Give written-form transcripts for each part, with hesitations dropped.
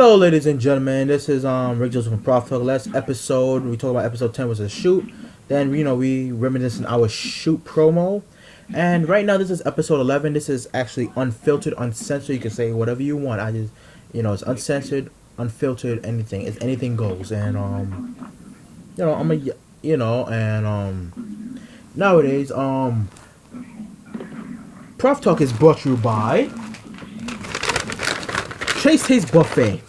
Hello, ladies and gentlemen. This is Rick Joseph from Proph. Last episode we talked about episode 10 was a shoot. Then we reminisced in our shoot promo, and right now this is episode 11. This is actually unfiltered, uncensored. You can say whatever you want. I just it's uncensored, unfiltered, anything. It's anything goes, and I'm a nowadays Prof Talk is brought to you by Trace Taste Buffet,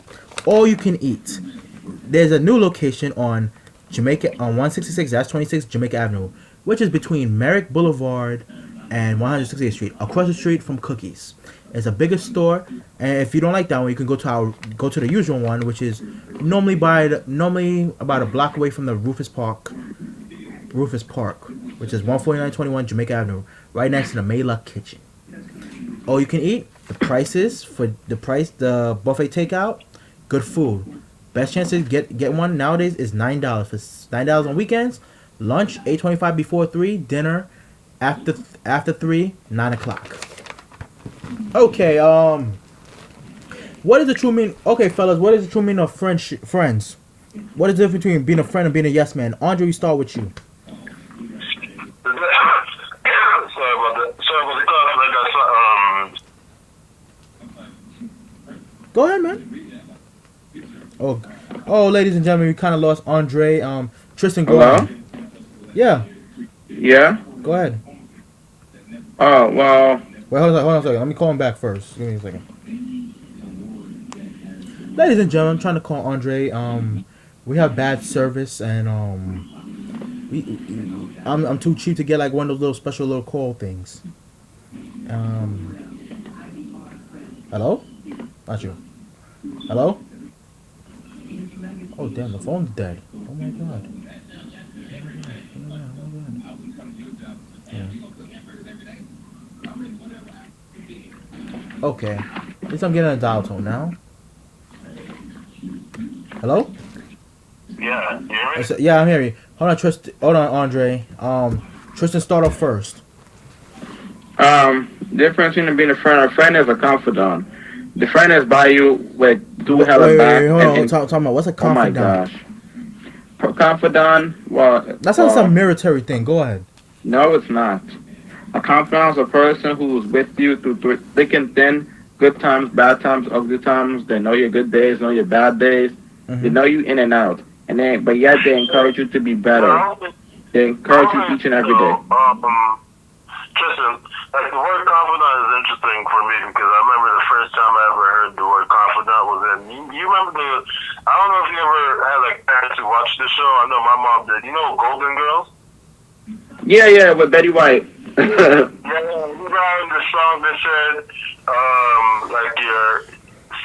all you can eat. There's a new location on Jamaica on 166-26 Jamaica Avenue, which is between Merrick Boulevard and 168th Street, across the street from Cookies. It's a bigger store, and if you don't like that one, you can go to the usual one, which is normally about a block away from the Rufus Park, which is 14921 Jamaica Avenue, right next to the Mayluck Kitchen. All you can eat. The buffet takeout, good food. Best chance to get one nowadays is $9 for $9 on weekends. Lunch $8.25 before 3. Dinner after 3, 9 o'clock. Okay, what is the true meaning? Okay, fellas, what is the true meaning of friends? What is the difference between being a friend and being a yes man? Andre, we start with you. Go ahead, man. Oh, ladies and gentlemen, we kind of lost Andre. Triston, go ahead. Yeah. Yeah. Go ahead. Oh well. Wait, hold on a second. Let me call him back first. Give me a second. Ladies and gentlemen, I'm trying to call Andre. We have bad service, and I'm too cheap to get like one of those little special little call things. Hello? Not you. Hello? Oh damn, the phone's dead. Oh my god. Yeah. Okay. At least I'm getting a dial tone now. Hello? Yeah, you hear me? Yeah, I'm hearing you. Hold on, Andre. Triston, start off first. Difference between being a friend is a confidant. The friend is by you with hella back. Wait, hold on. Talking about what's a confidant? Oh my gosh. Confidant, well... That sounds like some military thing. Go ahead. No, it's not. A confidant is a person who's with you through thick and thin, good times, bad times, ugly times. They know your good days, know your bad days. Mm-hmm. They know you in and out. But yet they encourage you to be better. They encourage you each and every day. Tristan, like the word confidant is interesting for me because I remember the first time I ever heard the word confidant was in. You remember I don't know if you ever had like parents who watched the show. I know my mom did. You know Golden Girls? Yeah, with Betty White. Yeah, you got in the song that said, like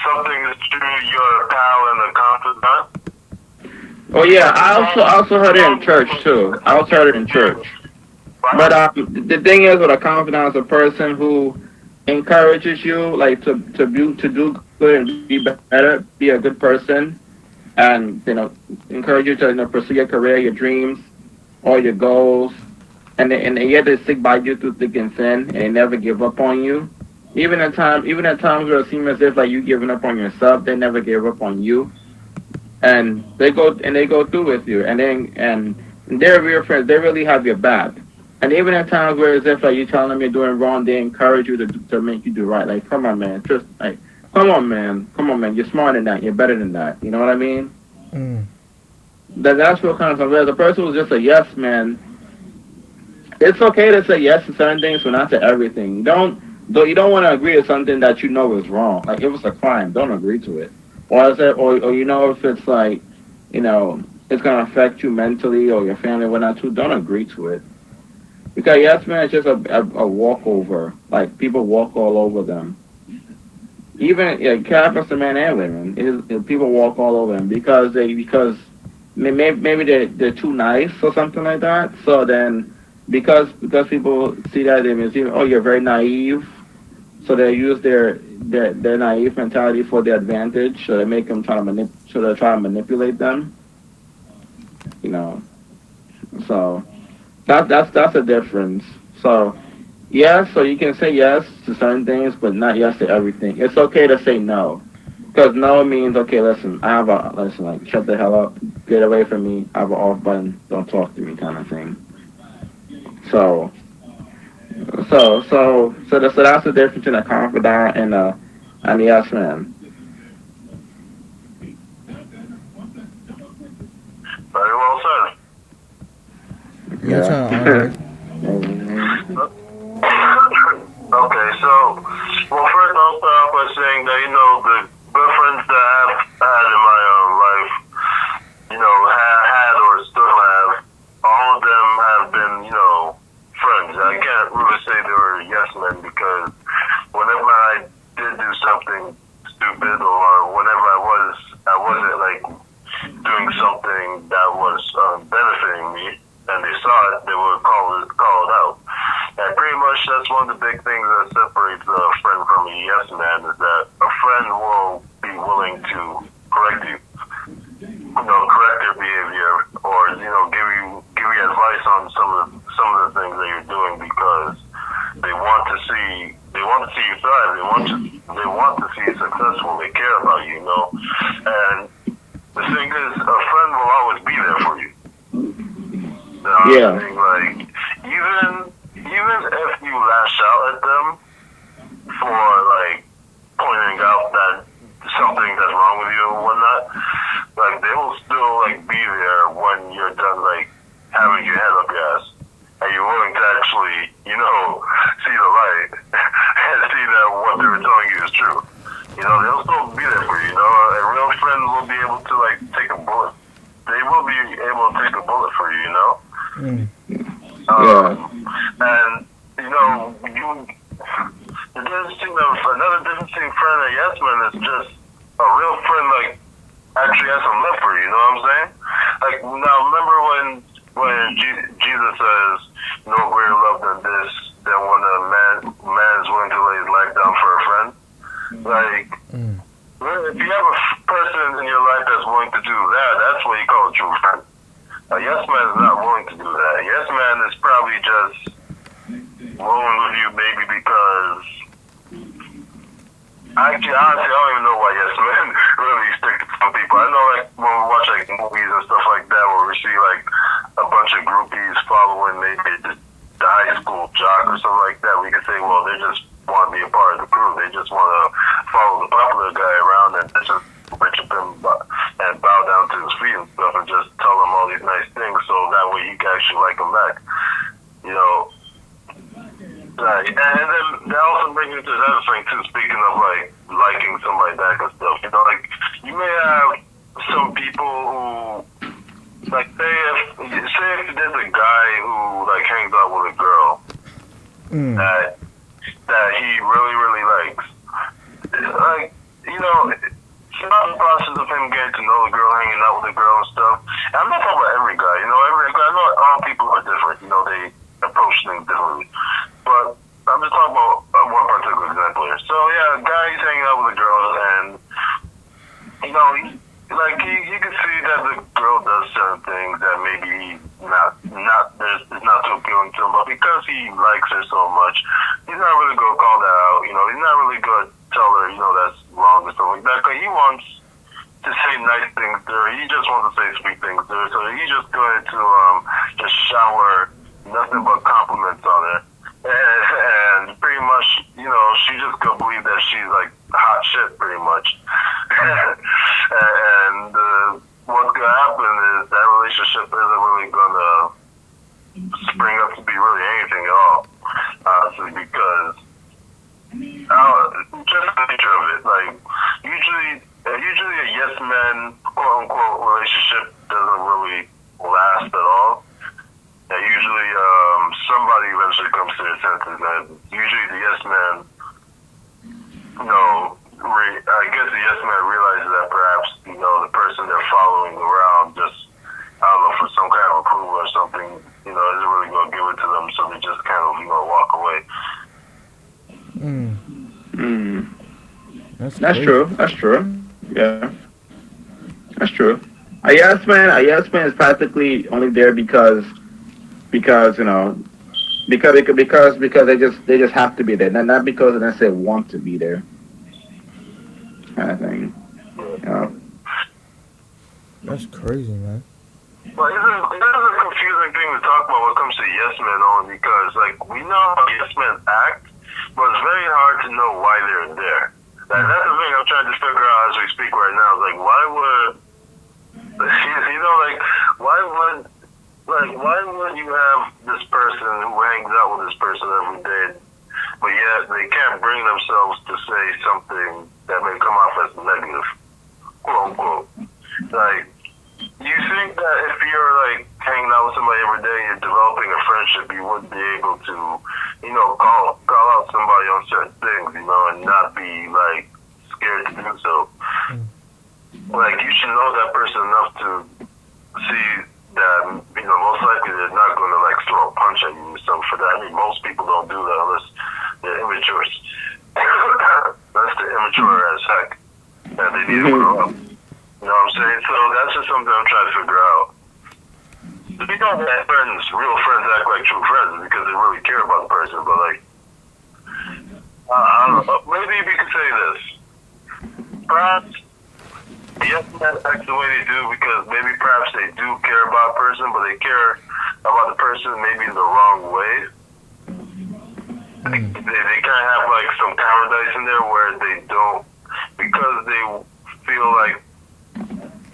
something is true, you're a pal and a confidant. Oh yeah, I also heard it in church too. I also heard it in church. But the thing is, with a confidant is a person who encourages you, like to do good and be better, be a good person, and encourage you to pursue your career, your dreams, all your goals, and yet they stick by you through thick and thin, and they never give up on you. Even at times where it seems as if like you giving up on yourself, they never give up on you, and they go through with you, and they're real friends. They really have your back. And even at times where it's if like you telling them you're doing wrong, they encourage you to make you do right. Like, come on, man, come on, man, you're smarter than that, you're better than that. You know what I mean? Mm. That's what kind of stuff. As a person who's just a yes man, it's okay to say yes to certain things, but not to everything. You don't want to agree to something that you know is wrong. Like if it's a crime, don't agree to it. Or if it's like, it's gonna affect you mentally or your family or whatnot too, don't agree to it. Because yes man, it's just a walkover. Like people walk all over them. Even Catholics, man and women, people walk all over them because maybe they're too nice or something like that. So then because people see that they may see, oh, you're very naive. So they use their naive mentality for their advantage. So they make them try to manipulate them. So that's a difference. So yes, so you can say yes to certain things, but not yes to everything. It's okay to say no. Because no means okay. Listen, I have a listen. Like, shut the hell up, get away from me. I have an off button. Don't talk to me, kind of thing. So, so that's the difference between a confidant and a yes man. Very well said. Your Yeah. turn, Andre. Okay, so, well, first I'll start off by saying that, the good friends that I've had in my life, had or still have, all of them have been, friends. I can't really say they were yes men because whenever I did do something stupid or whenever I wasn't like doing something that was benefiting me and they saw it, they would call it out. And pretty much that's one of the big things that separates a friend from a yes man is that a friend will be willing to correct you, correct your behavior, or give you advice on some of the things that you're doing because they want to see you thrive. They want to see you successful. They care about you, And the thing is, a friend will always be there for you. Yeah. Like even if you lash out at them for like pointing out that something that's wrong with you and whatnot, like they will still like be there when you're done like having your head up your ass and you're willing to actually, see the light and see that what they were telling you is true. They'll still be there for you, A real friend will be able to like take a bullet. They will be able to take a bullet for you, Mm. And another different friend at yes man is just a real friend like actually has some love for you. You know what I'm saying? Like now, remember when Jesus says, "No greater love than this, than when a man is willing to lay his life down for a friend." Like, if you have a person in your life that's willing to do that, that's what you call a true friend. A yes man is not willing to do that. A yes man is probably just rolling with you maybe because honestly, I don't even know why yes men really stick to some people. I know like when we watch like movies and stuff like that where we see like a bunch of groupies following maybe the high school jock or something like that, we can say, well, they just want to be a part of the crew. They just want to follow the popular guy around and just worship him and bow down to his feet and stuff and just tell him all these nice things so that way he can actually like him back. And then that also brings me to the other thing too, speaking of like liking somebody back and stuff. Like you may have some people who like say if there's a guy who like hangs out with a girl that he really, really likes. Like, it's not the process of him getting to know the girl, hanging out with the girl and stuff. And I'm not talking about every guy, every guy, I know all people are different, they approach things differently. But I'm just talking about one particular example here. So yeah, a guy is hanging out with a girl and, you can see that the girl does certain things that maybe it's not too appealing to him, but because he likes her so much, he's not really going to call that out. He's not really going to tell her, that's wrong or something like that. Because he wants to say nice things to her. He just wants to say sweet things to her. So he's just going to just shower nothing but compliments on her. And pretty much, she just gonna believe that she's like hot shit, pretty much. And what's gonna happen is that relationship isn't really gonna spring up to be really anything at all, honestly, because just the nature of it. Like usually a yes man quote unquote relationship doesn't really last at all. And usually somebody eventually comes to their senses, and usually the yes man, I guess the yes man realizes that perhaps, the person they're following around just, I don't know, for some kind of approval or something, isn't really going to give it to them, so they just kind of, walk away. That's true. That's true. Yeah. That's true. A yes man is practically only there because they just have to be there, not because they necessarily want to be there, kind of thing. That's crazy, man. But this is a confusing thing to talk about when it comes to yes men only because like we know how yes men act, but it's very hard to know why they're there. That's the thing I'm trying to figure out as we speak right now. Like why would why would you have this person who hangs out with this person every day, but yet they can't bring themselves to say something that may come off as negative, quote unquote. Like, you think that if you're like hanging out with somebody every day, you're developing a friendship, you would be able to, call out somebody on certain things, and not be like scared to do so. Like you should know that person enough to see that most likely they're not going to like throw a punch at you or something for that. I mean, most people don't do that unless they're immature. Unless they're immature as heck, and they need to grow up. You know what I'm saying? So that's just something I'm trying to figure out. We know that real friends act like true friends because they really care about the person, but like, I don't know. Maybe we could say this. Perhaps yes men act the way they do because maybe perhaps they do care about a person, but they care about the person maybe the wrong way. They kind of have like some cowardice in there where they don't, because they feel like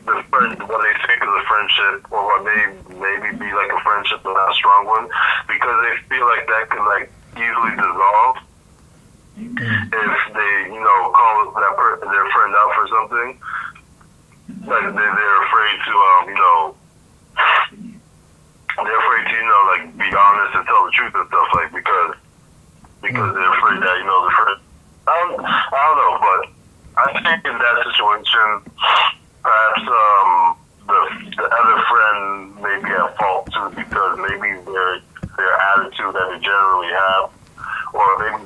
what they think is a friendship or what may maybe be like a friendship but not a strong one, because they feel like that can like easily dissolve if they call their friend out for something. Like they're afraid to like be honest and tell the truth and stuff, like because they're afraid that the friend. I don't know, but I think in that situation, perhaps the other friend may be at fault too, because maybe their attitude that they generally have, or maybe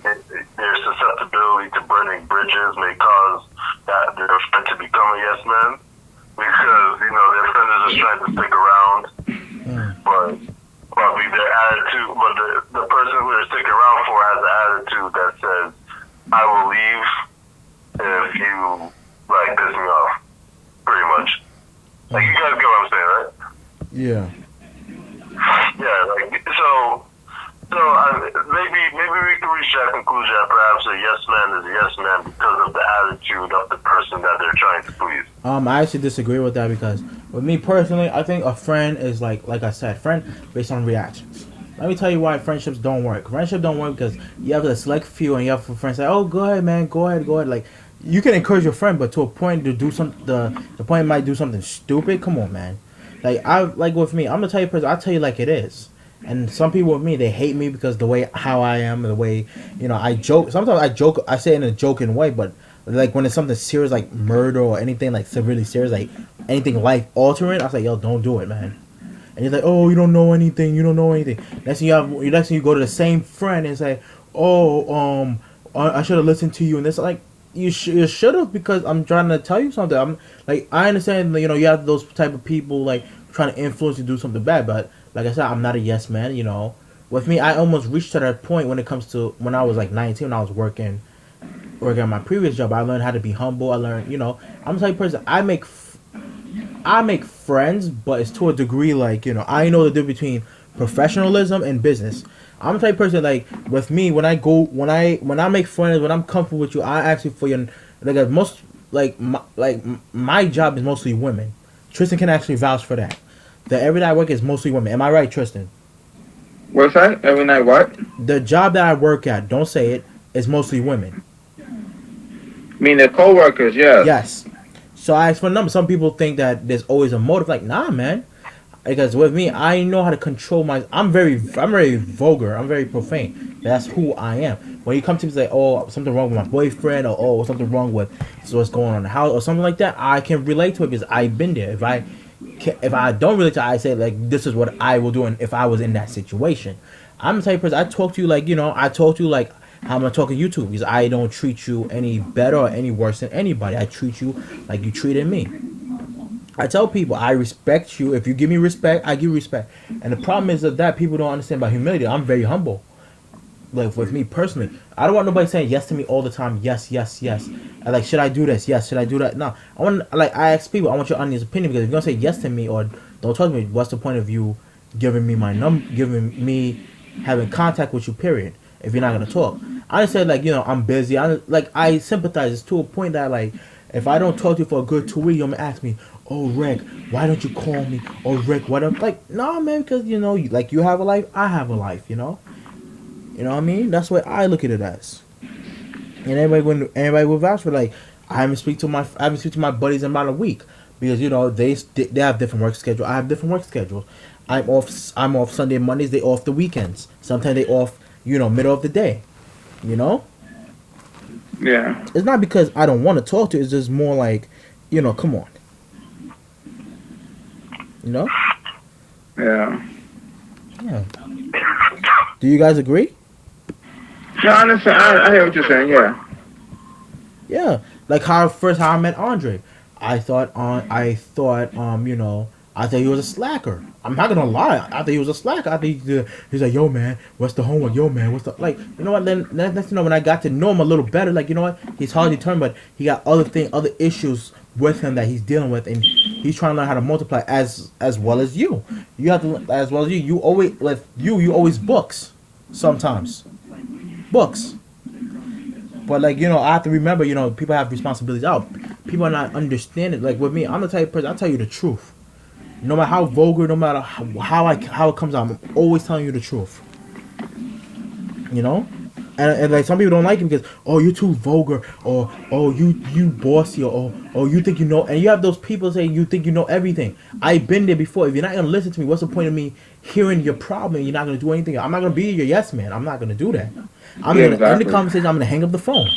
their susceptibility to burning bridges may cause their friend to become a yes man, because their friend is just trying to stick around, but probably their attitude, but the person who they're sticking around for has an attitude that says, "I will leave if you like piss me off." Pretty much. Like, you guys get what I'm saying, right? Yeah. Yeah, like, so maybe we can reach that conclusion that perhaps a yes man is a yes man because of the attitude of the person that they're trying to please. I actually disagree with that because with me personally, I think a friend is like I said, friend based on reactions. Let me tell you why friendships don't work. Friendships don't work because you have a select few and you have friends say, "Oh, go ahead, man, go ahead." Like, you can encourage your friend, but to a point to do the point might do something stupid. Come on, man. Like with me, I'm gonna tell you person. I'll tell you like it is. And some people with me, they hate me because the way how I am, the way I joke. Sometimes I joke. I say it in a joking way, but like when it's something serious like murder or anything like severely serious, like anything life altering, I say, "Yo, don't do it, man." And you're like, "Oh, you don't know anything. You don't know anything." Next thing you go to the same friend and say, "Oh, I should have listened to you." And it's like, you should have, because I'm trying to tell you something. I'm like, I understand, you have those type of people like trying to influence you to do something bad, but like I said, I'm not a yes man. With me, I almost reached to that point when it comes to when I was like 19, when I was working at my previous job. I learned how to be humble. I learned, I'm the type of person I make friends, but it's to a degree like I know the difference between professionalism and business. I'm the type of person like with me when I make friends, when I'm comfortable with you, I ask you for your like most my job is mostly women. Triston can actually vouch for that. The everyday I work is mostly women. Am I right, Triston? What's that? Every night what? The job that I work at, don't say it, is mostly women. I mean the co-workers, yes. Yes. So I asked for a number. Some people think that there's always a motive. Like, nah, man. Because with me, I know how to control I'm very vulgar. I'm very profane. That's who I am. When you come to me and say, "Oh, something wrong with my boyfriend," or "Oh, something wrong with what's going on in the house," or something like that, I can relate to it because I've been there. If I don't relate to it, I say like, "This is what I will do," and if I was in that situation, I'm the type of person. I talk to you like I talk to you like how I'm talking to you too, because I don't treat you any better or any worse than anybody. I treat you like you treated me. I tell people I respect you. If you give me respect, I give you respect. And the problem is that people don't understand about humility. I'm very humble. like with me personally, I don't want nobody saying yes to me all the time. Yes, yes, yes. And like, should I do this? Yes, should I do that? No. I want like I ask people. I want your honest opinion because if you're gonna say yes to me or don't talk to me, what's the point of you giving me my giving me having contact with you? Period. If you're not gonna talk, I just said like I'm busy. I sympathize. It's to a point that like if I don't talk to you for a good 2 weeks, you're gonna ask me, "Oh Rick, why don't you call me?" "Oh Rick, why don't?" Like, no man, because like you have a life, I have a life. You know what I mean? That's what I look at it as. And everybody will vouch for like I haven't speak to my buddies in about a week because they have different work schedules. I have different work schedules. I'm off Sunday and Mondays. They off the weekends. Sometimes they off middle of the day. You know, Yeah. it's not because I don't want to talk to you. It's just more like come on. You know? Yeah. Yeah. Do you guys agree? No, I understand. I hear what you're saying. Yeah. Yeah, like how I met Andre. I thought he was a slacker. I'm not gonna lie. I thought he was a slacker. He's like, yo man, what's the homework? Yo man, what's the like? You know what? Then next when I got to know him a little better, like what? He's hard to determine, but he got other issues with him that he's dealing with, and he's trying to learn how to multiply as well as you. You have to as well as you. You always you always books sometimes books. But like I have to remember, people have responsibilities out. People are not understanding. Like with me, I'm the type of person. I tell you the truth, no matter how vulgar, no matter how it comes out. I'm always telling you the truth. You know, and like some people don't like it because you're too vulgar or you bossy or you think you know. And you have those people saying you think you know everything. I've been there before. If you're not gonna listen to me, what's the point of me hearing your problem? And you're not gonna do anything. I'm not gonna be your yes man. I'm not gonna do that. I'm Yeah, gonna end the exactly. conversation. I'm gonna hang up the phone.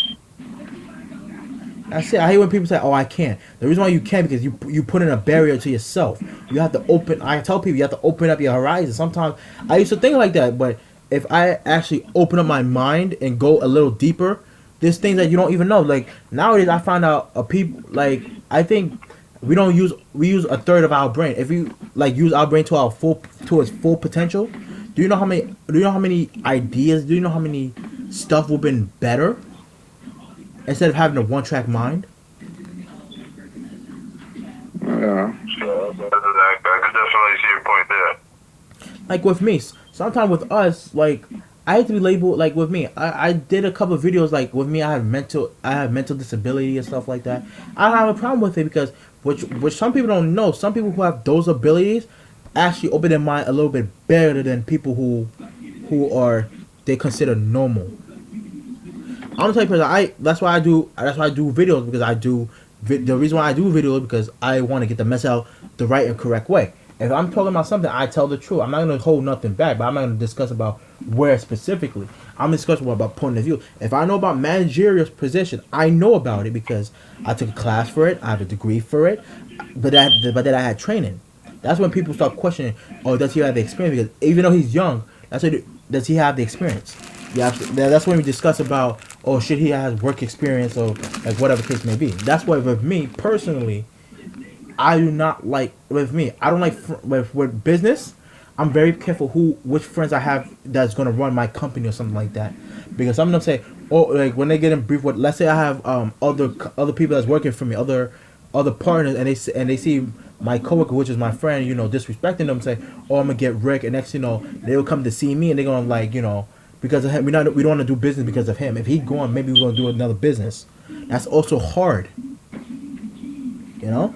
That's it. I hate when people say, "Oh, I can't." The reason why you can't because you put in a barrier to yourself. You have to open. I tell people you have to open up your horizon. Sometimes I used to think like that, but if I actually open up my mind and go a little deeper, there's things that you don't even know. Like nowadays, I find out people like I think we use a third of our brain. If we like use our brain to its full potential, do you know how many ideas? Do you know how many stuff would have been better instead of having a one track mind? Yeah. I could definitely see your point there. Like with me, sometimes with us, like I have to be labeled. Like with me, I did a couple of videos. Like with me, I have mental disability and stuff like that. I don't have a problem with it because which some people don't know. Some people who have those abilities actually open their mind a little bit better than people who are they consider normal. I'm the type of person. That's why I do videos because the reason why I do videos is because I want to get the message out the right and correct way. If I'm talking about something, I tell the truth. I'm not gonna hold nothing back, but I'm not gonna discuss about where specifically. I'm discussing about point of view. If I know about managerial position, I know about it because I took a class for it. I have a degree for it, but then I had training. That's when people start questioning. Oh, does he have the experience? Because even though he's young, does he have the experience? Yeah, that's when we discuss about. Oh, should he have work experience or like whatever case may be. That's why with me personally, I do not like with me. I don't like with business. I'm very careful which friends I have that's gonna run my company or something like that, because some of them say, oh, like when they get in brief with, let's say I have other people that's working for me, other partners, and they see my coworker, which is my friend, disrespecting them, say, oh, I'm gonna get Rick, and next, they'll come to see me and they're gonna like, because of him, we don't want to do business because of him. If he gone, maybe we're gonna do another business. That's also hard, you know.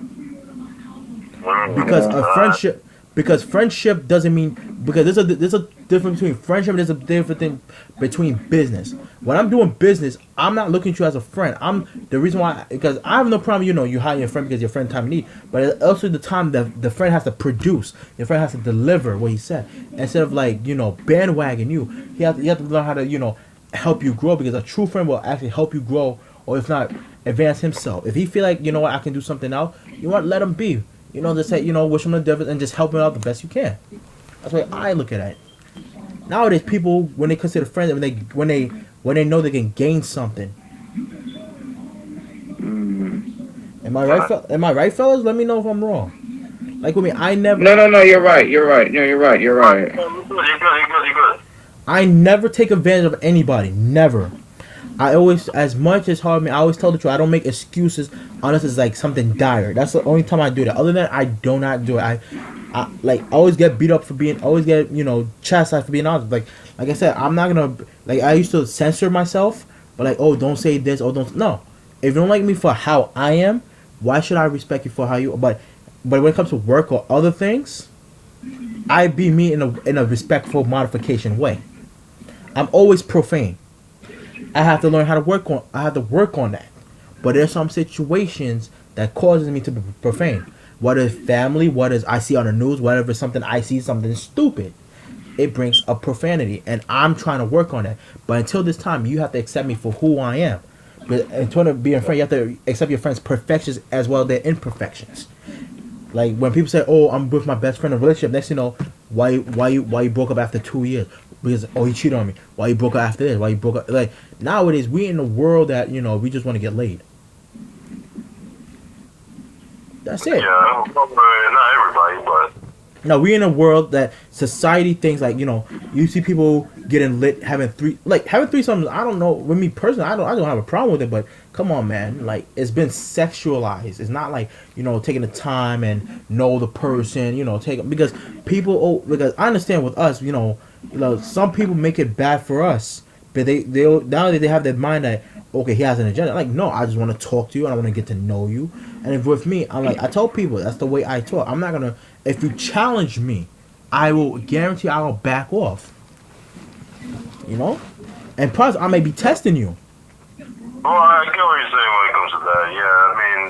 Because a friendship, because friendship doesn't mean, because there's a difference between friendship and there's a different thing between business. When I'm doing business, I'm not looking at you as a friend. I'm the reason why, because I have no problem, you hire your friend because your friend time of need, but it's also the time that the friend has to produce, your friend has to deliver what he said, instead of like bandwagon you. You have to learn how to help you grow, because a true friend will actually help you grow, or if not, advance himself. If he feel like what, I can do something else, let him be. Just say, wish him the difference and just help him out the best you can. That's the way I look at it. Nowadays, people, when they consider friends, when they know they can gain something. Am I right? Am I right, fellas? Let me know if I'm wrong. Like with me, I never. No. You're right. You're right. No, you're right. You're right. You're good. I never take advantage of anybody. Never. I always, as much as hard me, I always tell the truth. I don't make excuses unless it's like something dire. That's the only time I do that. Other than that, I do not do it. I like always get beat up for being, always get chastised for being honest. Like I said, I'm not gonna like I used to censor myself, but like don't say this or don't no. If you don't like me for how I am, why should I respect you for how you? But when it comes to work or other things, I be me in a respectful modification way. I'm always profane. I have to learn how to work on. I have to work on that. But there's some situations that causes me to be profane. What is family? What is I see on the news? Whatever something I see something stupid, it brings a profanity, and I'm trying to work on that. But until this time, you have to accept me for who I am. But in order to be a friend, you have to accept your friend's perfections as well as their imperfections. Like when people say, "Oh, I'm with my best friend in a relationship," next thing you know, why you broke up after 2 years? Because he cheated on me. Why you broke up after this? Why you broke up? Like nowadays, we in a world that we just want to get laid. That's it. Yeah, not everybody, but No, we in a world that society thinks like you see people getting lit having having threesomes. I don't know. With me personally, I don't have a problem with it. But come on, man, like it's been sexualized. It's not like taking the time and know the person. Take because people. Oh, because I understand with us. Some people make it bad for us, but they nowadays they have their mind that okay, he has an agenda. Like no, I just want to talk to you. I want to get to know you. And if with me, I'm like I tell people that's the way I talk. I'm not gonna. If you challenge me, I will guarantee I will back off. And plus I may be testing you. well, I get what you're saying when it comes to that. Yeah, I mean,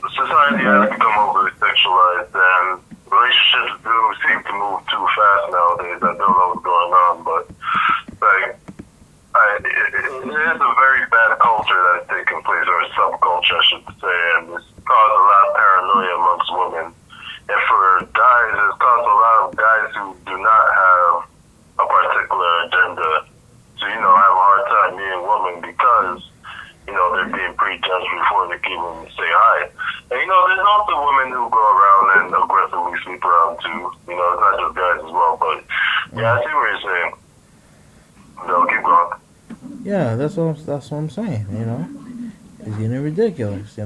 society has become overly sexualized, and relationships do seem to move too fast nowadays. I don't know what's going on, but like, it is a very bad culture that is taking place, or a subculture, I should say, and it's caused a lot of paranoia amongst women. And for guys, it's caused a lot of guys who do not have a particular agenda to, have a hard time meeting women because, they're being prejudged before they can even say hi. And, there's also women who go around and aggressively sleep around too. It's not just guys as well. But, yeah, I see what you're saying. Keep going. Yeah, that's what I'm saying. It's getting ridiculous. Yeah.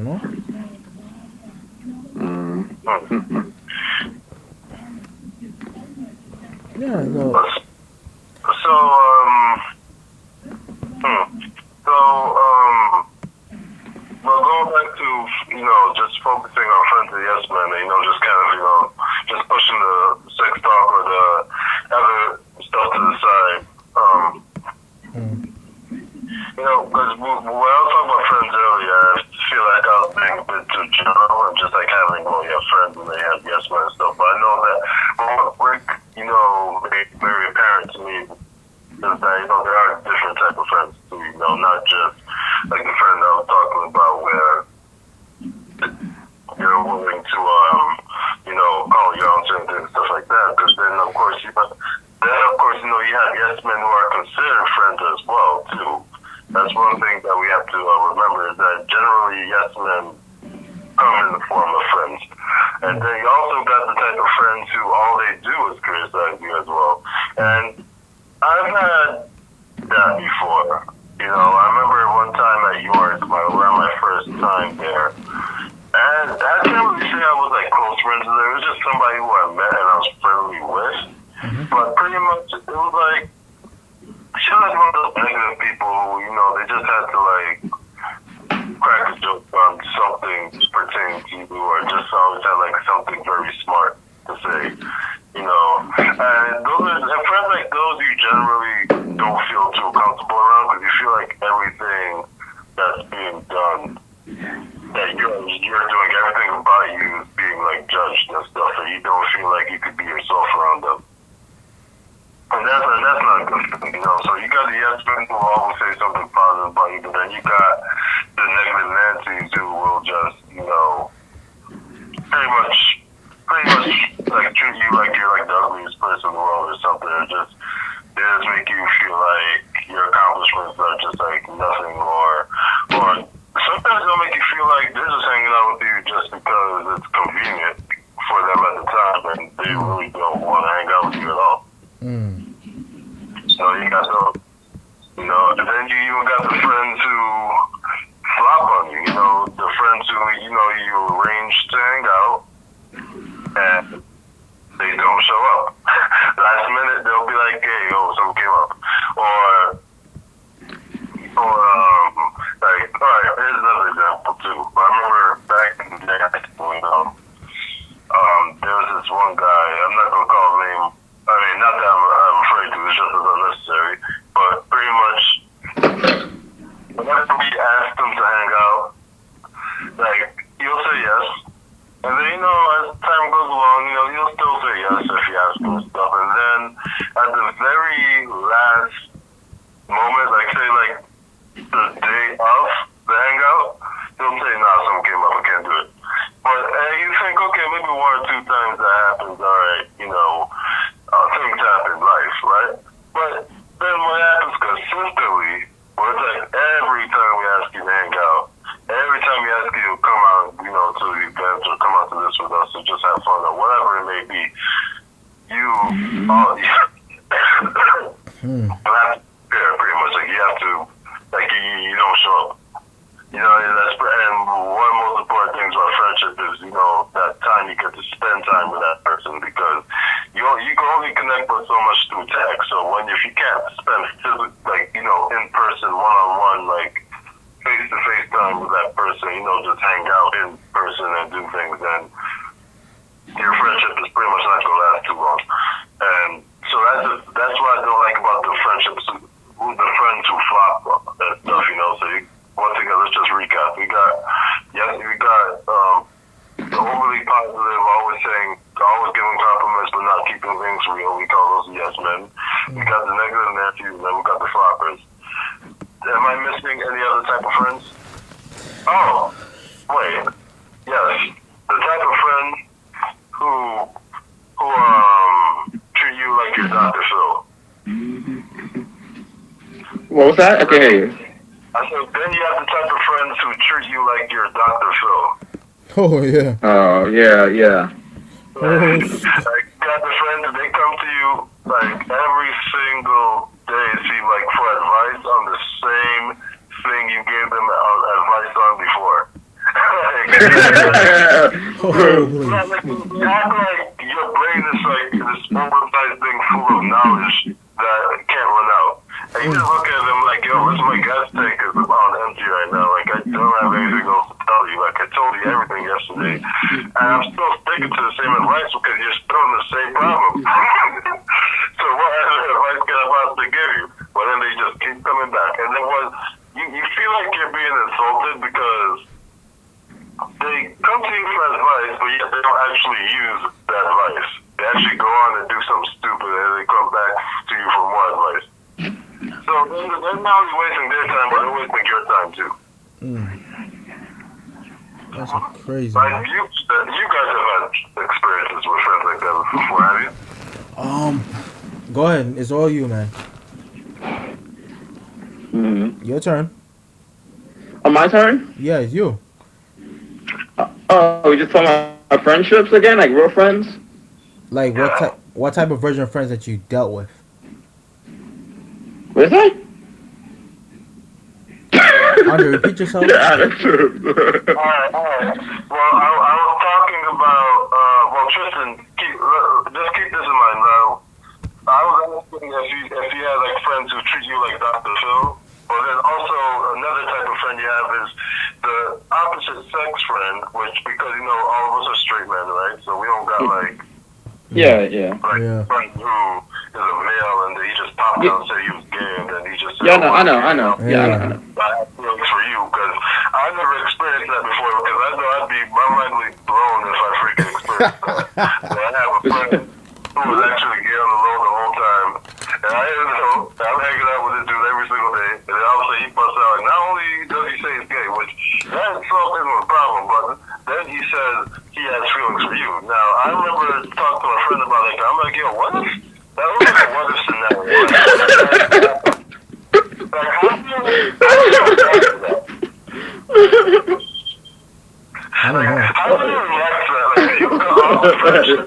Well, going back to, just focusing on friends of yes men, just kind of, just pushing the sex talk or the other stuff to the side. Because when I was talking about friends earlier, I feel like I was being a bit too general and just like having, you have friends and they have yes men and stuff. But I know that what Rick, made very apparent to me is that, there are different type of friends too, not just like the friend I was talking about where you're willing to, call you out on certain things and stuff like that. Because then, of course, you have yes men who are considered friends as well, too. That's one thing that we have to remember is that generally yes men come in the form of friends. And then you also got the type of friends who all they do is criticize you as well. And I've had that before. I remember one time at York, around my first time there. And I can't really say I was like close friends with her. It was just somebody who I met and I was friendly with. But pretty much it was like, she was like one of those negative people who, they just had to like crack a joke on something pertaining to you or just always had like something very smart to say, And friends like those you generally don't feel too comfortable around because you feel like everything that's being done, that you're doing everything about you is being like judged and stuff, and you don't feel like you could be yourself around them. And that's not good, So you got the yes men who will always say something positive about you, but then you got the negative Nancy's who will just, pretty much like treat you like you're like the ugliest person in the world or something, or they just make you feel like your accomplishments are just like nothing, or sometimes they'll make you feel like they're just hanging out with you just because it's convenient for them at the time, and they really don't want to hang out with you at all. So you got those. And then you even got the friends who flop on you. The friends who you arrange to hang out and they don't show up. Last minute they'll be like, "Hey, something came up," or like, all right, here's another example too. I remember back in the day, there was this one guy. I'm not gonna call his name. I mean, not that I'm afraid to. It's just as unnecessary. But pretty much, whenever we asked him to hang out, like he'll say yes, and then as time goes along, he'll still say yes if you ask him stuff, and then at the very last moment, like say like the day of the hangout, he'll say, "Nah, something came up, I can't do it." But you think, okay, maybe one or two times that happens, all right, things happen in life, right? But then what happens consistently, where it's like every time we ask you to hang out, every time we ask you to come out, to the events or come out to this with us or just have fun or whatever it may be, you have to prepare pretty much. Like you have to, like you don't show up. And one of the most important things about friendship is, that time you get to spend time with that person because you can only connect with so much through text. So if you can't spend in person, one-on-one, like face-to-face time with that person, just hang out in person and do things, then your friendship is pretty much not going to last too long. And so that's what I don't like about the friendships, the friends who flop and stuff, So once again, let's just recap. We got the overly positive, always giving compliments but not keeping things real. We call those yes men. We got the negative Nancy's, and then we got the floppers. Am I missing any other type of friends? Oh, wait. Yes, the type of friend who treat you like your Dr. Phil. What was that? I can't hear you. I said, then you have the type of friends who treat you like your Dr. Phil. Oh yeah. Oh yeah. Like, you got the friends, they come to you like every single day, seem like for advice on the same thing you gave them advice on before. You act like your brain is like this oversized thing full of knowledge that can't run out. And you just look at them like, what's my gas tank is on empty right now. Like, I don't have anything else to tell you. Like, I told you everything yesterday. And I'm still sticking to the same advice because you're still in the same problem. So what other advice can I possibly give you? But then they just keep coming back. And then you feel like you're being insulted because they come to you for advice, but yet they don't actually use that advice. They actually go on and do something stupid and they come back to you for more advice. So they're not only wasting their time, but they're wasting your time too. That's crazy. Like you guys have had experiences with friends like that before, have you? Go ahead. It's all you, man. Your turn. Oh, my turn? Yeah, it's you. We just talking about friendships again, like real friends. Like what type of version of friends that you dealt with? What is that? Andre, repeat yourself. Alright. Well, I was talking about, Tristan, just keep this in mind. Now, I was asking if you had like friends who treat you like Dr. Phil, but then also another type of friend you have is the opposite sex friend, which because all of us are straight men, right? So we don't got like friend who is a male and he just popped out and said he was gay and then he just said, I know. I have feelings for you because I never experienced that before because I know my mind would be blown if I freaking experienced that. So I have a friend who was actually gay on the low the whole time and I'm hanging out with this dude every single day and then all of a sudden he busts out and not only does he say he's gay, which that itself isn't a problem, but then he says he has feelings for you. Now I remember talking to my friend about like I'm like, what if that was like a what if scenario? Like how do you react to that? I don't know. How do you react to that? Like do you cut off the friendship?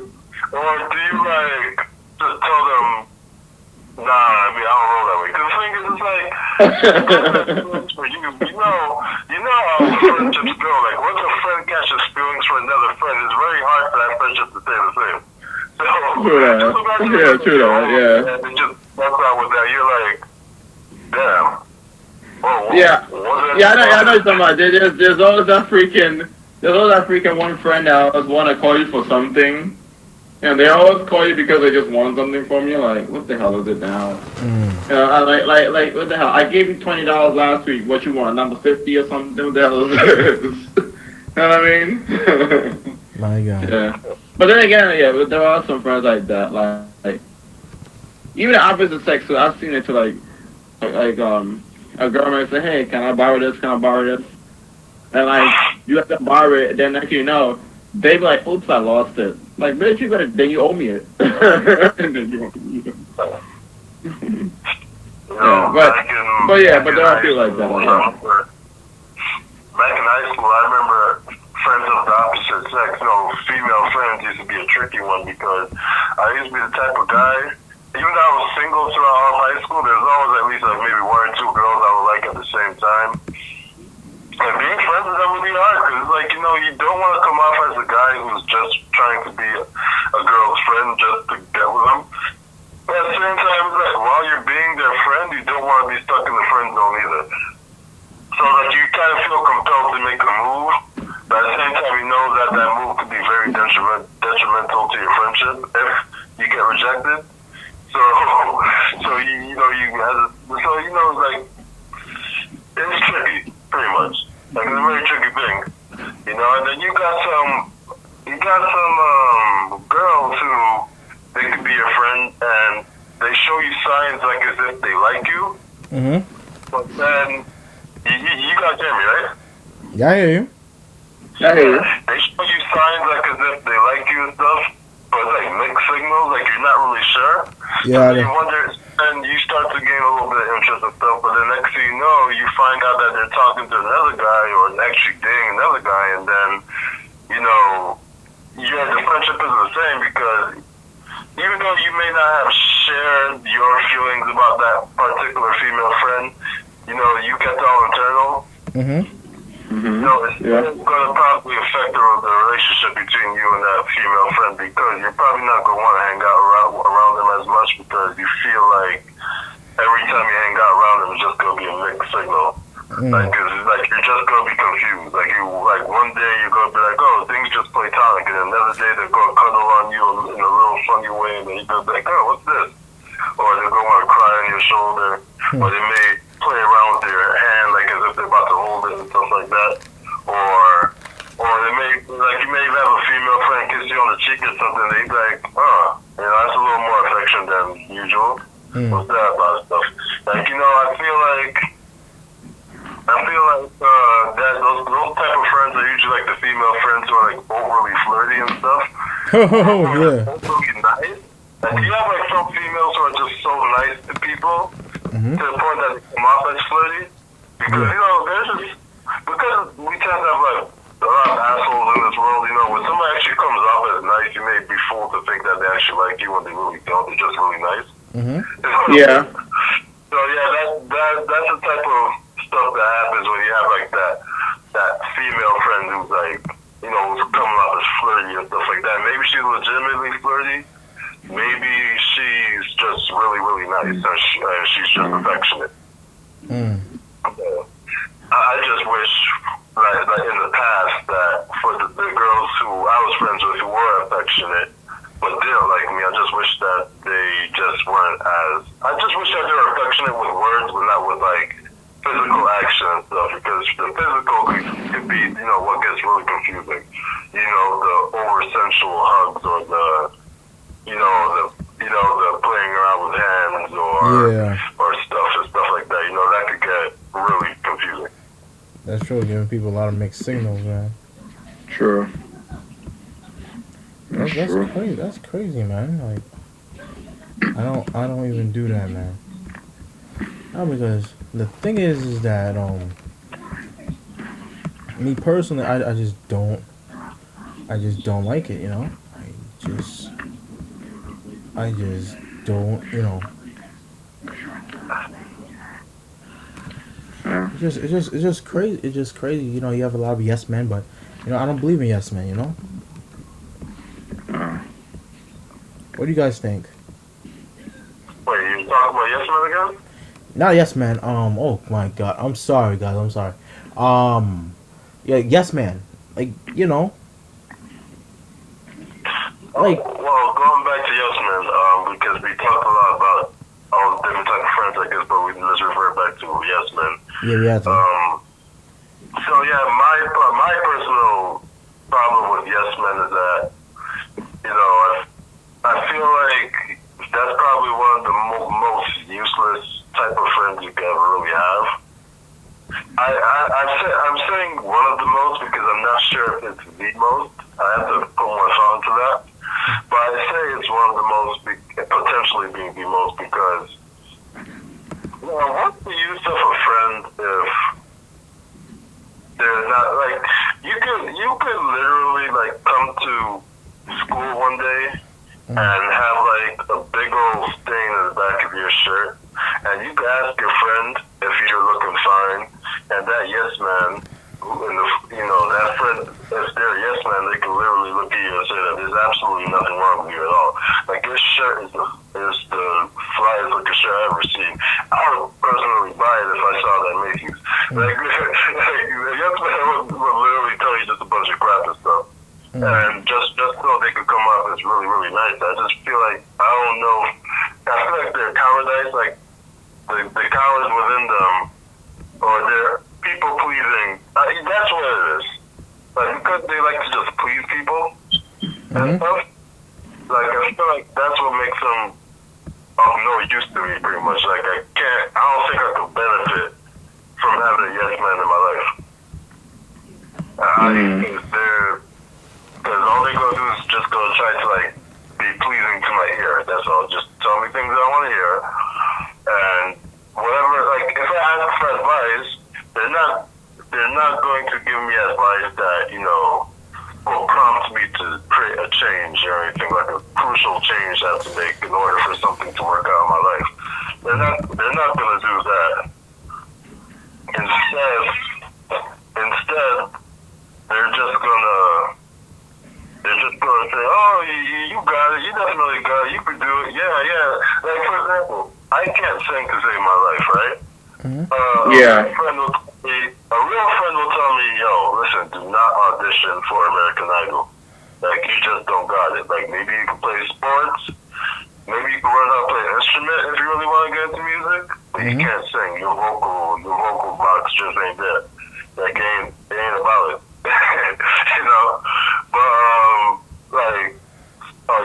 Or do you like just tell them, nah, I don't mean? Because it's like, for you, you know how friendships go. Like, once a friend catches feelings for another friend, it's very hard for that friendship to stay the same. So, True that. just imagine Yeah, true that. Yeah. and it just works out with that. You're like, damn. Oh, Yeah, I know you're talking about. There's always that freaking one friend that always want to call you for something, and they always call you because they just want something from you. Like, what the hell is it now? You know, like, what the hell? I gave you $20 last week. What you want? Number 50 or something? What the hell is this? You know what I mean? My God. Yeah. But then again, yeah, but there are some friends like that. Like even the opposite sex. So I've seen it to like a girl might say, "Hey, can I borrow this? Can I borrow this?" And like you let them borrow it, then next thing you know, they be like, "Oops, I lost it." Like, bitch, you better then you owe me it. And then you yeah, but there are people like that. Back in high school, I remember friends of the opposite sex, female friends used to be a tricky one because I used to be the type of guy, even though I was single throughout all of high school, there's always at least like maybe one or two girls I would like at the same time. And being friends with them would be hard because it's like, you don't want to come off as a guy who's just trying to be a girl's friend just to get with them. But at the same time, it's like, while you're being their friend, you don't want to be stuck in the friend zone either. So like you kind of feel compelled to make a move, but at the same time you know that that move could be very detrimental to your friendship if you get rejected. So like it's tricky, pretty much. Like it's a very tricky thing, And then you got some girls who they could be your friend and they show you signs like as if they like you, but then. You guys hear me, right? Yeah, I hear you. They show you signs like as if they like you and stuff, but it's like mixed signals, like you're not really sure. Yeah. So you wonder, and you start to gain a little bit of interest and stuff, but the next thing you know, you find out that they're talking to another guy or actually dating another guy, and then, the friendship isn't the same because even though you may not have shared your feelings about that particular female friend, you kept all internal. It's going to probably affect the relationship between you and that female friend because you're probably not going to want to hang out around them as much because you feel like every time you hang out around them, it's just going to be a mixed signal. Like you're just going to be confused. Like one day you're going to be like, oh, things just platonic, and another day they're going to cuddle on you in a little funny way, and then you're going to be like, oh, what's this? Or they're going to want to cry on your shoulder, or they may play around with your hand like as if they're about to hold it and stuff like that. Or they may, like you may even have a female friend kiss you on the cheek or something, they be like, that's a little more affection than usual. What's that about stuff? Like, I feel like that those type of friends are usually like the female friends who are like overly flirty and stuff. Oh, yeah. Overly nice. Like you have like some females who are just so nice to people to the point that they come off as flirty. Because there's just because we tend to have like a lot of assholes in this world. When somebody actually comes off as nice, you may be fooled to think that they actually like you when they really don't. They're just really nice. Yeah. So that's the type of stuff that happens when you have like that female friend who's like who's coming off as flirty and stuff like that. Maybe she's legitimately flirty. Maybe she's just really, really nice and she's just affectionate. I just wish that in the past that for the girls who I was friends with who were affectionate but didn't like me, I just wish that they just weren't I just wish that they were affectionate with words but not with like physical action and stuff because the physical could be, what gets really confusing. The over sensual hugs or the playing around with hands or stuff like that. That could get really confusing. That's true. Giving people a lot of mixed signals, man. True. That's crazy. That's crazy, man. Like, I don't even do that, man. No, because the thing is that me personally, I just don't like it. I just don't, it's just crazy. It's just crazy. You know, you have a lot of yes men, but I don't believe in yes men. What do you guys think? Wait, you talking about yes men again? Not yes man. Oh my god. I'm sorry, guys. I'm sorry. Yeah, yes man. Like like Well, going back to yes men, because we talked a lot about all the different type of friends, I guess, but let's revert back to yes men. yeah. So yeah, my personal problem with yes men is that I feel like that's probably one of the most useless type of friends you can ever really have. I'm saying one of the most because I'm not sure if it's the most. I have to put more thought into that. But I say it's one of the most, potentially being the most, because what's the use of a friend if they're not like you could literally like come to school one day and have like a big old stain in the back of your shirt, and you can ask your friend if you're looking fine, and that yes man, that friend, if they're a yes man, they can literally look at you and say that there's absolutely nothing wrong with you at all. Like your shirt is the flyest looking shirt I've ever seen. I would personally buy it if I saw that Macy's. Like a yes man would literally tell you just a bunch of crap and stuff. And just so they could come off as really, really nice. I just feel like, I don't know, I feel like they're cowardice, like the cowards within them, or they're people pleasing. That's what it is. Like, because they like to just please people and stuff, like, I feel like that's what makes them of no use to me, pretty much. Like, I don't think I could benefit from having a yes man in my life. I think because all they're gonna do is just gonna try to like be pleasing to my ear. That's all. Just tell me things I want to hear, and whatever. Like if I ask for advice, they're not going to give me advice that will prompt me to create a change or anything like a crucial change I have to make in order for something to work out in my life. They're not gonna do that. Instead, they're just gonna say, oh, you got it, you definitely got it, you could do it, yeah. Like, for example, I can't sing to save my life, right? Yeah. A real friend will tell me, yo, listen, do not audition for American Idol. Like, you just don't got it. Like, maybe you can play sports, maybe you can learn how to play an instrument if you really want to get into music, but you can't sing. Your vocal box just ain't there. Like, it ain't about it. But like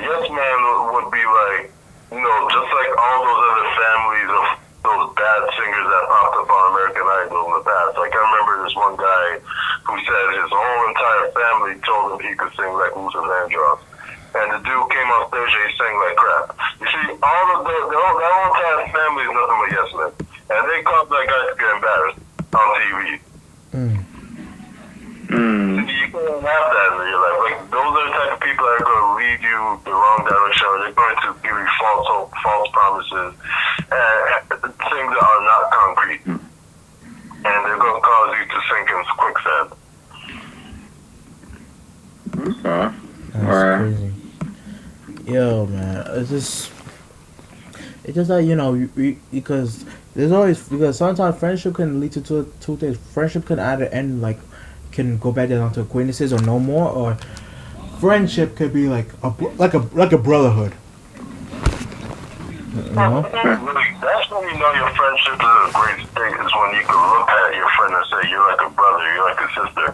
yes man would be like just like all those other families of those bad singers that popped up on American Idol in the past. Like I remember this one guy who said his whole entire family told him he could sing like Luther Vandross, and the dude came on stage and he sang like crap. You see, all of that whole entire family is nothing but yes men, and they caused that guy to get embarrassed on TV. You can't have that in your life. Like, those are the type of people that are going to lead you the wrong direction, or they're going to give you false hope, false promises, and things that are not concrete. And they're going to cause you to sink in quicksand. Okay. That's crazy. Yo, man, it's just that because sometimes friendship can lead to two things. Friendship can either end can go back down to acquaintances or no more, or friendship could be like a brotherhood. That's when you know your friendship is in a great state, is when you can look at your friend and say, you're like a brother, you're like a sister,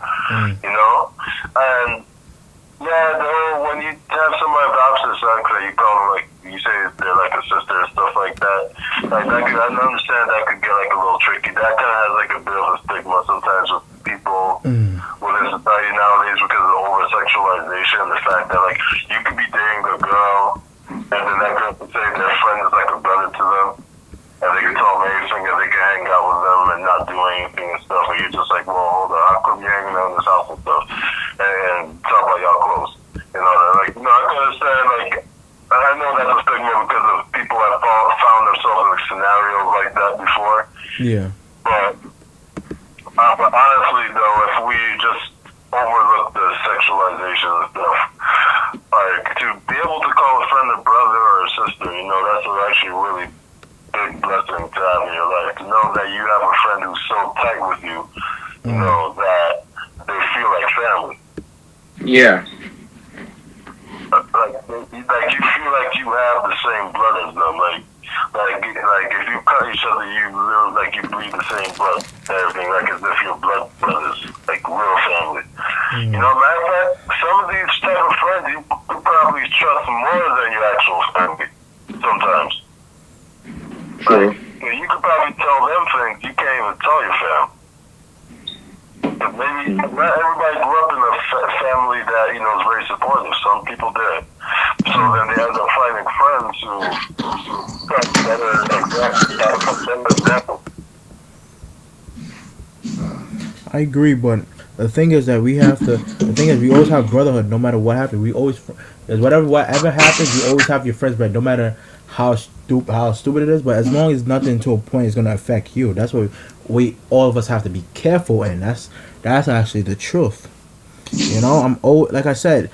And when you have somebody of the opposite sex that you call them, like, you say they're like a sister and stuff like that, like, I understand that could get like a little tricky. That kind of has like a bit of a stigma sometimes with people within society nowadays because of the over-sexualization and the fact that, like, you could be dating a girl and then that girl could say their friend is like a brother to them, and they can tell them anything and they can hang out with them and not do anything and stuff, and you're just like, well, hold on, how come you're hanging out in this house and stuff, and talk about y'all close, like, I can understand, like, I know that's a stigma because of people that found themselves in scenarios like that before. Yeah. But conversation and stuff. Like, to be able to call a friend a brother or a sister, you know, that's actually really big blessing to have in your life. To know that you have a friend who's so tight with you, you know, that they feel like family. Yeah. Like you feel like you have the same blood as them. Like if you cut each other, you literally, like, you bleed the same blood. Everything, like, as if your blood brothers, like real family. You know, matter of fact, some of these type of friends you could probably trust more than your actual family. Sometimes. True. Like, you could probably tell them things you can't even tell your fam. Maybe not everybody grew up in a family that, you know, is very supportive. Some people did. So then they end up finding friends who set better example. I agree, but the thing is that we have to. The thing is, we always have brotherhood, no matter what happens. We always, there's whatever happens, you always have your friends, but no matter how stupid it is. But as long as nothing to a point is gonna affect you, that's what we all of us have to be careful, and that's actually the truth. You know, I'm old. Like I said,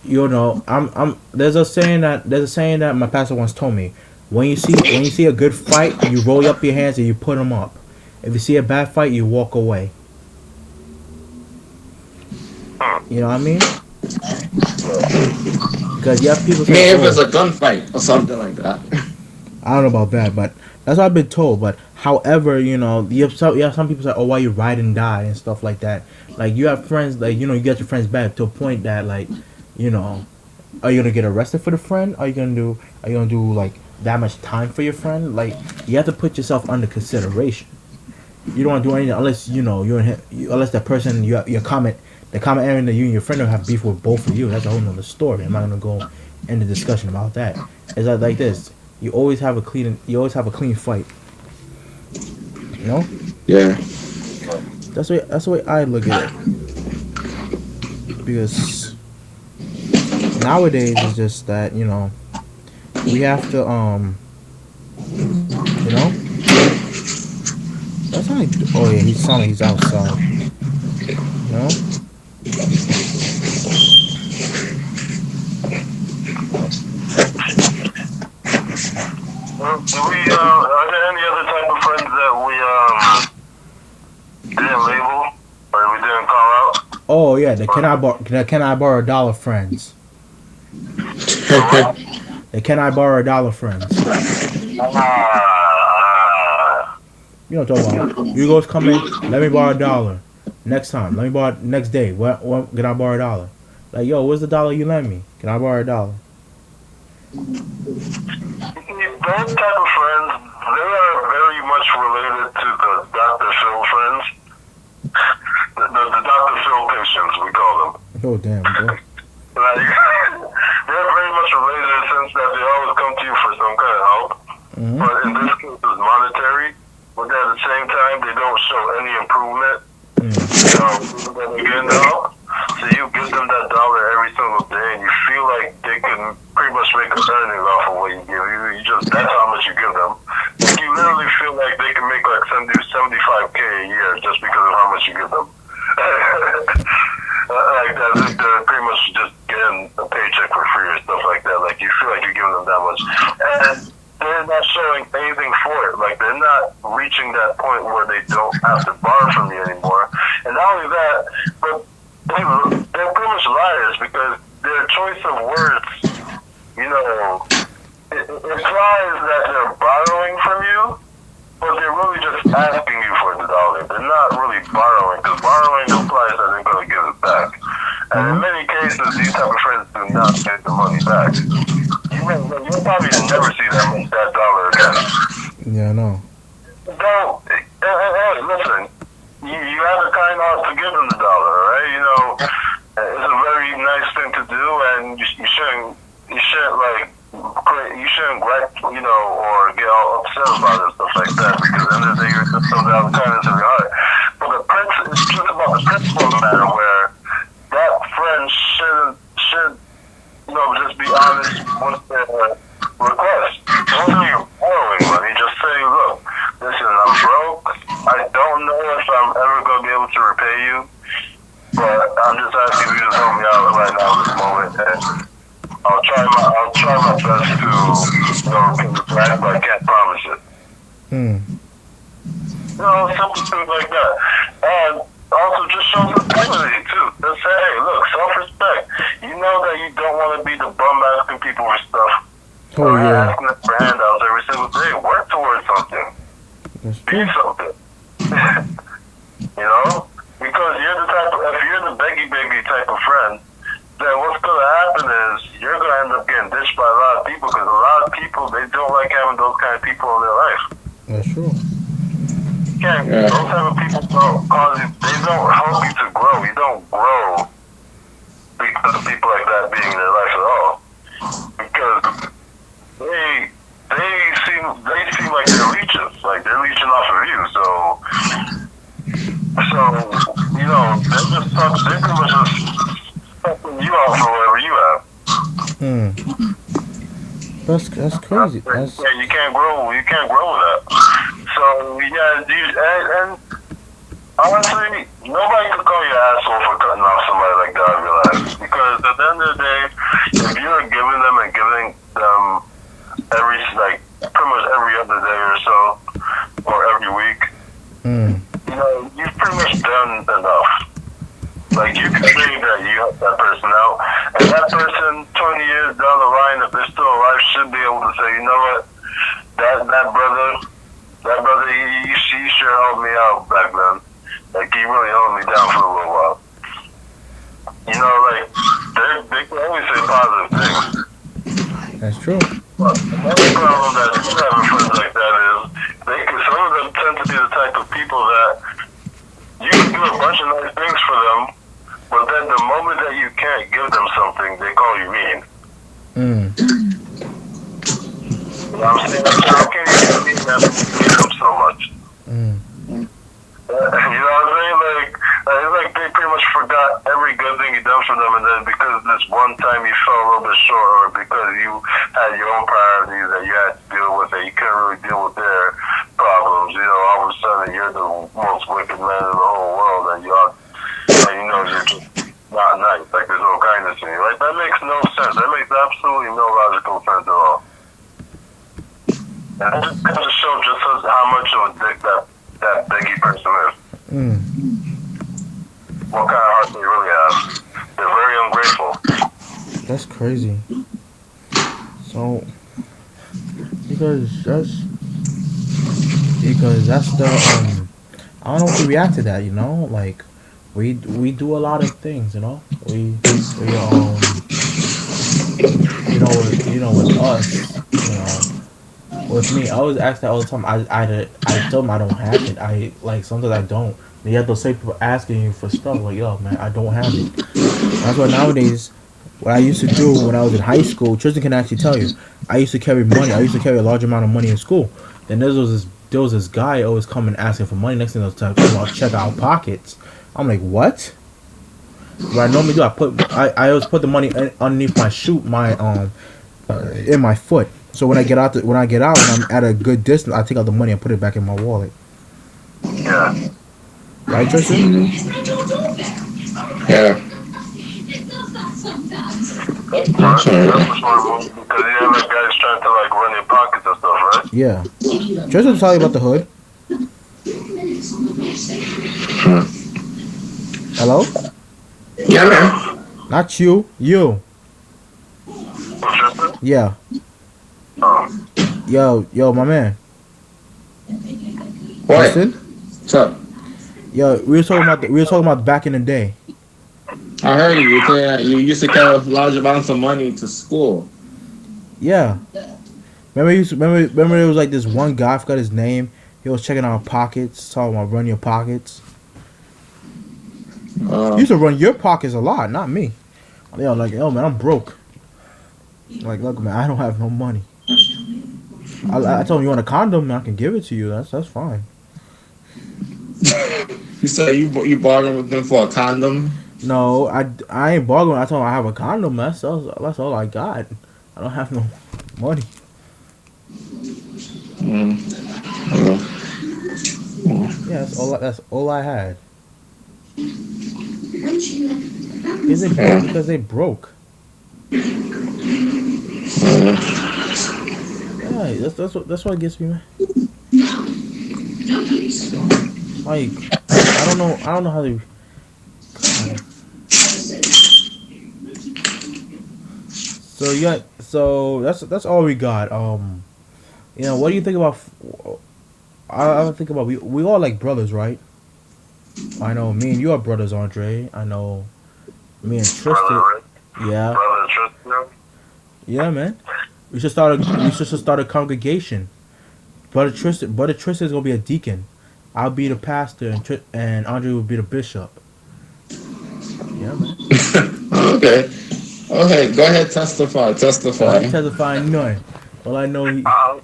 you know, I'm. There's a saying that my pastor once told me. When you see a good fight, you roll up your hands and you put them up. If you see a bad fight, you walk away. You know what I mean? Because you have people I mean, say, if it's a gunfight or something like that. I don't know about that, but that's what I've been told. But however, you know, you have some people say, oh, why you ride and die and stuff like that. Like, you have friends, like, you know, you get your friends back to a point that, like, you know, are you gonna get arrested for the friend? Are you gonna do like that much time for your friend? Like, you have to put yourself under consideration. You don't want to do anything unless, you know, unless the person the common area that you and your friend will have beef with both of you. That's a whole nother story. I'm not gonna go into discussion about that. It's like this. You always have a clean fight. You know? Yeah. That's the way I look at it. Because nowadays it's just that, you know, we have to you know, that's not like, oh yeah, he's sounding like he's outside. You know? Well, are there any other type of friends that we didn't label or we didn't call out? Oh yeah, the can I borrow $1 friends. The can I borrow $1 friends. You know what I'm talking about. You guys come in, let me borrow $1. Next time, let me borrow next day. What can I borrow $1? Like, yo, where's the $1 you lent me? Can I borrow $1? Those type of friends, they are very much related to the Dr. Phil friends. The Dr. Phil patients, we call them. Oh damn, bro. Like, they're very much related in the sense that they always come to you for some kind of help. Mm-hmm. But in this case, it's monetary. But at the same time, they don't show any improvement. So when you get help, so you give them that $1 every single day, and you feel like they can pretty much make a earnings off of what you give. That's how much you give them. Like, you literally feel like they can make like $75K a year just because of how much you give them. Like that, they're pretty much just getting a paycheck for free or stuff like that. Like, you feel like you're giving them that much, and they're not showing anything for it. Like, they're not reaching that point where they don't have to borrow from you anymore. And not only that, but they're pretty much liars because their choice of words, you know, it implies that they're borrowing from you, but they're really just asking you for the $1. They're not really borrowing, because borrowing implies that they're going to give it back. And in many cases, these type of friends do not get the money back. You'll probably never see that $1 again. Yeah, I know. So, hey, listen, you have a kind heart to give them the $1, right? You know, it's a very nice thing to do, and you shouldn't like, you shouldn't gripe, you know, or get all upset about it and stuff like that, because at the end of the day, you're just something out of kindness of your heart. But it's just about the principle of the matter, where that friend should, you know, just be honest with their request. Don't say you're borrowing money, just say, look, listen, I'm broke, I don't know if I'm ever going to be able to repay you, But I'm just asking you to help me out right now at this moment, and I'll try my best to come back, but I can't promise it. Hmm. Simple things like that. And also just show some dignity too. Just say, hey, look, self-respect. You know that you don't want to be the bum asking people for stuff. Oh yeah. Asking them for handouts every single day. Work towards something. That's Be true. something. Because you're the type of, if you're the beggy type of friend, then what's going to happen is you're going to end up getting ditched by a lot of people because a lot of people, they don't like having those kind of people in their life. That's true. Those type of people don't cause you, they don't help you to grow. You don't grow because of people like that being in your life at all. Because they seem like they're leeching off of you. So they pretty much just sucking you out for whatever you have. Hmm. That's crazy. That's You can't grow. You can't grow with that. So and honestly, nobody could call you an asshole for cutting off somebody like that. I realize because at the end of the day, if you're giving them pretty much every other day or so, or every week, you've pretty much done enough. Like you can say that you helped that person out, and that person 20 years down the line, if they're still alive, should be able to say, you know what, that brother, he sure helped me out back then. Like he really held me down for a little while. They can always say positive things. That's true. But another problem that you having friends like that is some of them tend to be the type of people that you can do a bunch of nice things for them, but then the moment that you can't give them something, they call you mean. You know what I'm saying? How can you be mean after you give them so much? You know what I'm saying? It's like they pretty much forgot every good thing you done for them, and then because this one time you fell a little bit short, or because you had your own priorities that you had to deal with, that you couldn't really deal with their problems, all of a sudden you're the most wicked man in the whole world, and you're just not nice. Like there's no kindness in you. Like that makes no sense. That makes absolutely no logical sense at all. And it just goes to show just how much of a dick that biggie person is. What kind of heart they really have. They're very ungrateful. That's crazy. So because that's the I don't know if we react to that, like we do a lot of things, we with us, with me, I always ask that all the time. I tell them I don't have it. I like sometimes I don't. And you have those same people asking you for stuff like, yo, man, I don't have it. That's why nowadays, what I used to do when I was in high school, Triston can actually tell you, I used to carry money. I used to carry a large amount of money in school. Then there was this guy always coming asking for money. Next thing they'll check our pockets. I'm like, what? What I normally do, I always put the money underneath my shoe, in my foot. So when I get out, when I'm at a good distance, I take out the money and put it back in my wallet. Yeah. Right, Tristan? Yeah. That's right. Because you have like guys trying to like run your pockets and stuff, right? Yeah. Tristan will tell you about the hood. Hello? Yeah, man. Not you. You. Tristan? Yeah. Yo, my man. What? Tristan? What's up? Yo, we were talking about back in the day. I heard you. You saying that you used to carry large amounts of money to school. Yeah. Remember there was like this one guy, I forgot his name. He was checking our pockets, talking about run your pockets. You used to run your pockets a lot, not me. Yo, like, yo, man, I'm broke. Like, look, man, I don't have no money. I told him, you want a condom, man, I can give it to you. That's fine. You said you bargained with them for a condom? No, I ain't bargaining. I told him I have a condom. That's all I got. I don't have no money. Yeah, that's all I had. Because they broke. Yeah, that's what gets me, man. Like, I don't know how they. God. So yeah, so that's all we got. What do you think about? I think about we all like brothers, right? I know me and you are brothers, Andre. I know me and Tristan. Brother Rick, Yeah, brother Tristan. yeah, man. We should start a congregation. Brother Tristan is gonna be a deacon. I'll be the pastor, and Andre will be the bishop. Yeah, man. Okay. Okay, go ahead, testify. Oh, I Testify. ain't testifying none. All I know, No, I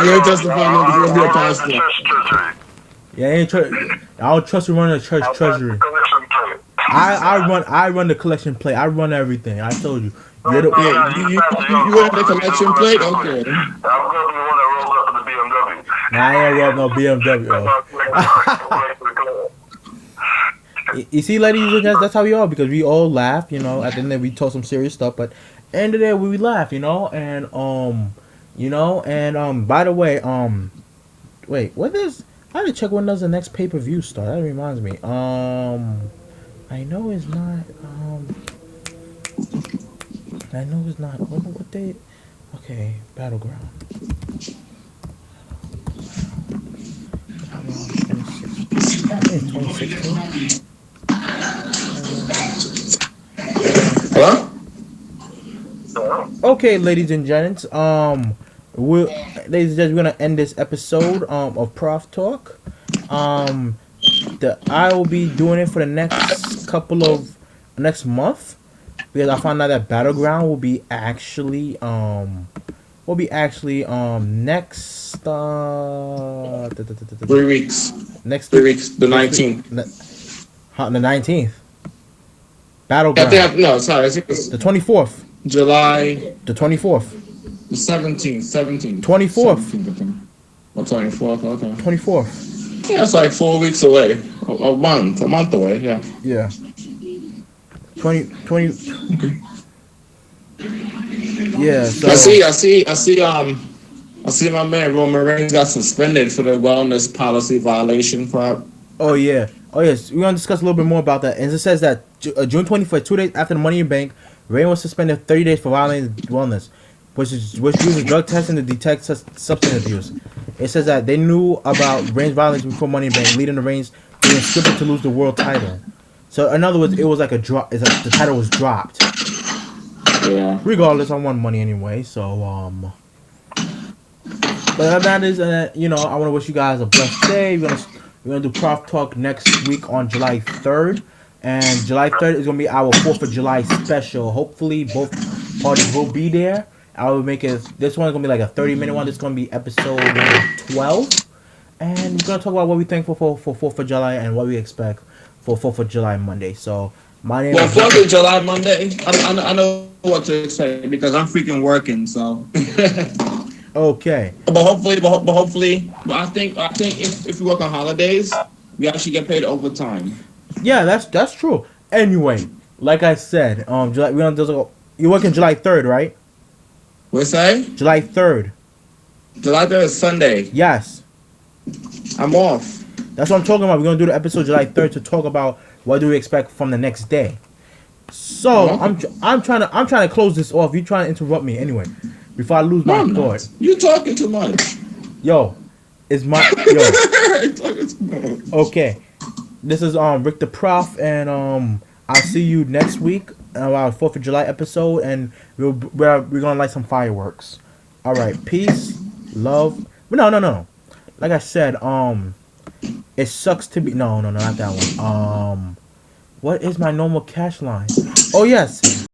You're know. testifying you're going to be a I read the pastor. church treasury. yeah, I don't trust you running the church I read the treasury. collection plate. I run the collection plate. I run everything. I told you. No, You're no, the no, You, you you, the pastor. you, You don't you call have the for me. Do collection the plate? collection plate. Okay. I'm going to be the one that rolls up in the BMW. Nah, I ain't roll no BMW. You see, ladies and gents, that's how we are because we all laugh. At the end of the day, we talk some serious stuff, but end of the day, we laugh. And by the way, wait, what is? I had to check when does the next pay per view start. That reminds me. I know it's not. I know it's not. What day? Okay, Battleground. I think it's 2016. Hello? Okay, ladies and gents. Ladies and gents, we're gonna end this episode of Proph Talk. I will be doing it for the next month because I found out that Battleground next 3 weeks. next 3 weeks. The next week 19th. the 19th. I Battleground think, no, sorry. I think it's the 24th. July The 24th. the 17th. 24th. 17th, I think. Or 24th, okay. 24th. Yeah, it's like 4 weeks away. A month away, yeah. Yeah. 20. Yeah, so I see my man Roman Reigns got suspended for the wellness policy violation for oh yeah. Oh yes, we're gonna discuss a little bit more about that. And it says that June 24th, 2 days after the Money in the Bank, Reigns was suspended 30 days for violating wellness, which uses drug testing to detect substance abuse. It says that they knew about Reigns' violence before Money in the Bank, leading to Reigns being scripted to lose the world title. So in other words, it was like a drop. It's like the title was dropped. yeah. Regardless, I won money anyway. So but that is I want to wish you guys a blessed day. We're gonna do Proph Talk next week on July 3rd, and July 3rd is gonna be our 4th of July special. Hopefully, both parties will be there. I will make it. This one's gonna be like a 30-minute one. This is gonna be episode number 12, and we're gonna talk about what we thankful for 4th of July and what we expect for 4th of July Monday. So my name Well, is 4th of July Monday, I know what to expect because I'm freaking working. So, okay. but hopefully, I think if we work on holidays, we actually get paid overtime. Yeah, that's true. Anyway, like I said, July you're working July 3rd, right? What say? July 3rd. July 3rd is Sunday. Yes. I'm off. That's what I'm talking about. We're gonna do the episode July 3rd to talk about what do we expect from the next day. So I'm trying to close this off. You trying to interrupt me anyway before I lose my thought. You talking too much. Yo, it's my yo. Okay, this is Rick the Proph, and I'll see you next week our 4th of July episode, and we're gonna light some fireworks. All right, peace, love. No. Like I said, it sucks to be not that one. What is my normal cash line? Oh yes,